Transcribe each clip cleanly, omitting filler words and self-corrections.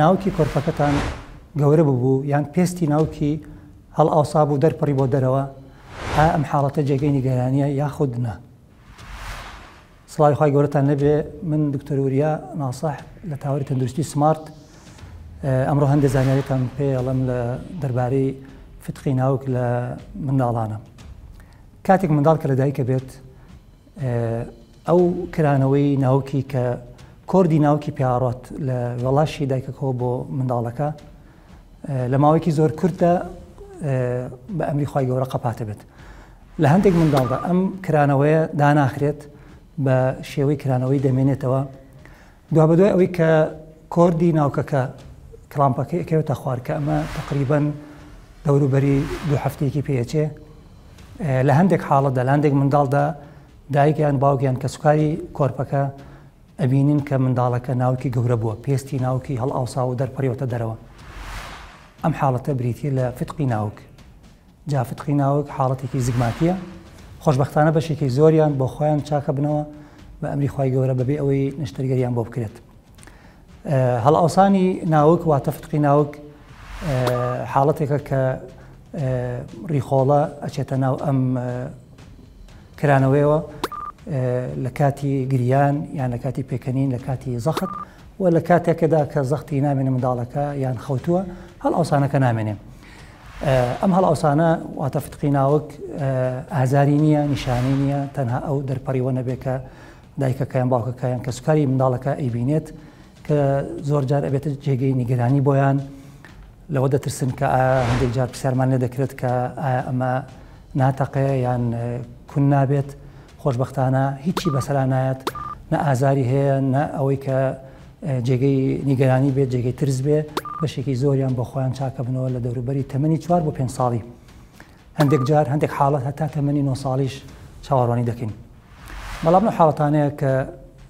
ناوکی کۆرپەکەتان گەورە ببوو یان پێستی ناوکی هەڵ ئاوسا بوو دەرپەڕی بۆ دەرەوە ئەم حاڵەتە جێگەی نیگەرانیە یاخود نە. سڵاوی خوای گەورەتان لەبێ. من دکتۆر وریا ناسەح لە تاوەری تەندروستی سمارت ئەمڕۆ هەندێک زانیاریتان پێڵم لە دەربارەی فتقی ناوک لە منداڵانە. کاتێک منداڵ کە لە دایکە بێت ئەو کرانەوەی ناوکی کە کۆردی ناوکی پیاڕۆت لە وێڵاشی دایکەکەەوە بۆ منداڵەکە لە ماوەیەکی زۆر کورتە بە ئەمری خوای گەورە قەپاتە بێت. لە هەندێک منداڵدا ئەم کرانەوەیە داناخرێت بە شێوەی کرانەوەی دەمێنێتەوە دوا بە دوای ئەوەی کە کۆردی ناوکەکە کلامپەکەی ئەکەوێتە خوار کە ئەمە تقریبەن دەوروبەری 2 هەفتەیەکی پێچێ. لە هەندێک حاڵەتدا لە هەندێک منداڵدا دایکیان باوکیان کە سوکاری کۆرپەکە ئەبینین کە منداڵەکە ناوکی گەورە بووە پێستی ناوکی هەڵ ئاوسا و دەرپەڕیوەتە دەرەوە. ئەم حاڵەتە بریتە لە فتقی ناوک. جا فتقی ناوک حاڵەتێکی زگماتیە. خۆشبەختانە بەشێکی زۆریان بۆ خۆیان چاکە بنەوە بە ئەمری خوای گەورە بەبێ ئەوەی نەشتەرگەریان بۆ بکرێت. هەڵ ئاوسانی ناوک واتە فتقی ناوک حاڵەتێکە کە ڕیخۆڵە ئەچێتە ناو ئەم کرانەوەیەوە لە کاتی گریان یان لە کاتی پێکەنین لە کاتی زەخت و لە کاتێکەدا کە زەختی نامێنە منداڵەکە یان خەوتووە هەڵ ئاوسانەکە نامێنێ. ئەم هەڵ ئاوسانە واتە فتقی ناوک ئازاری نییە نیشانەی نییە تەنها ئەو دەرپەڕیوە نەبێت کە دایکەکەیان باوکەکەیان کە سوکاری منداڵەکە ئەیبینێت کە زۆر جار ئەبێتە جێگەی نیگەرانی بۆیان لەوە دەترسن کە هەندێک جار پرسیارمان لێ دەکرێت کە ئەمە ناتەقەیە یان کون نابێت. خۆشبەختانە هیچی بەسەرا نایەت نە ئازاری هەیە نە ئەوەی کە جێگەی نیگەرانی بێت جێگەی ترس بێ بەشێکی زۆریان بۆ خۆیان چاکە بنەوە لە دەوروبەری تەمەنی 4 بۆ 5 ساڵی. هەندێک جار هەندێک حاڵەت هەتا تەمەنی 9 ساڵیش چاوەڕوانی دەکەین. بەڵام لە حاڵەتانەیە کە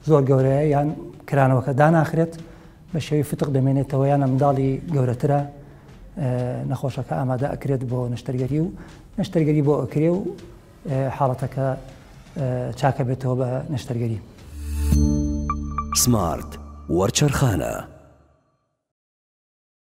زۆر گەورەیە یان کرانەوەکە داناخرێت بە شێوی فتق دەمێنێتەوە یان منداڵی گەورەترە نەخۆشەکە ئامادە ئەکرێت بۆ نەشتەرگەری و نەشتەرگەری بۆ ئەکرێ و حاڵەتەکە چاکە بێتەوە بە نەشتەرگەری. سمارت وەرچەرخانە.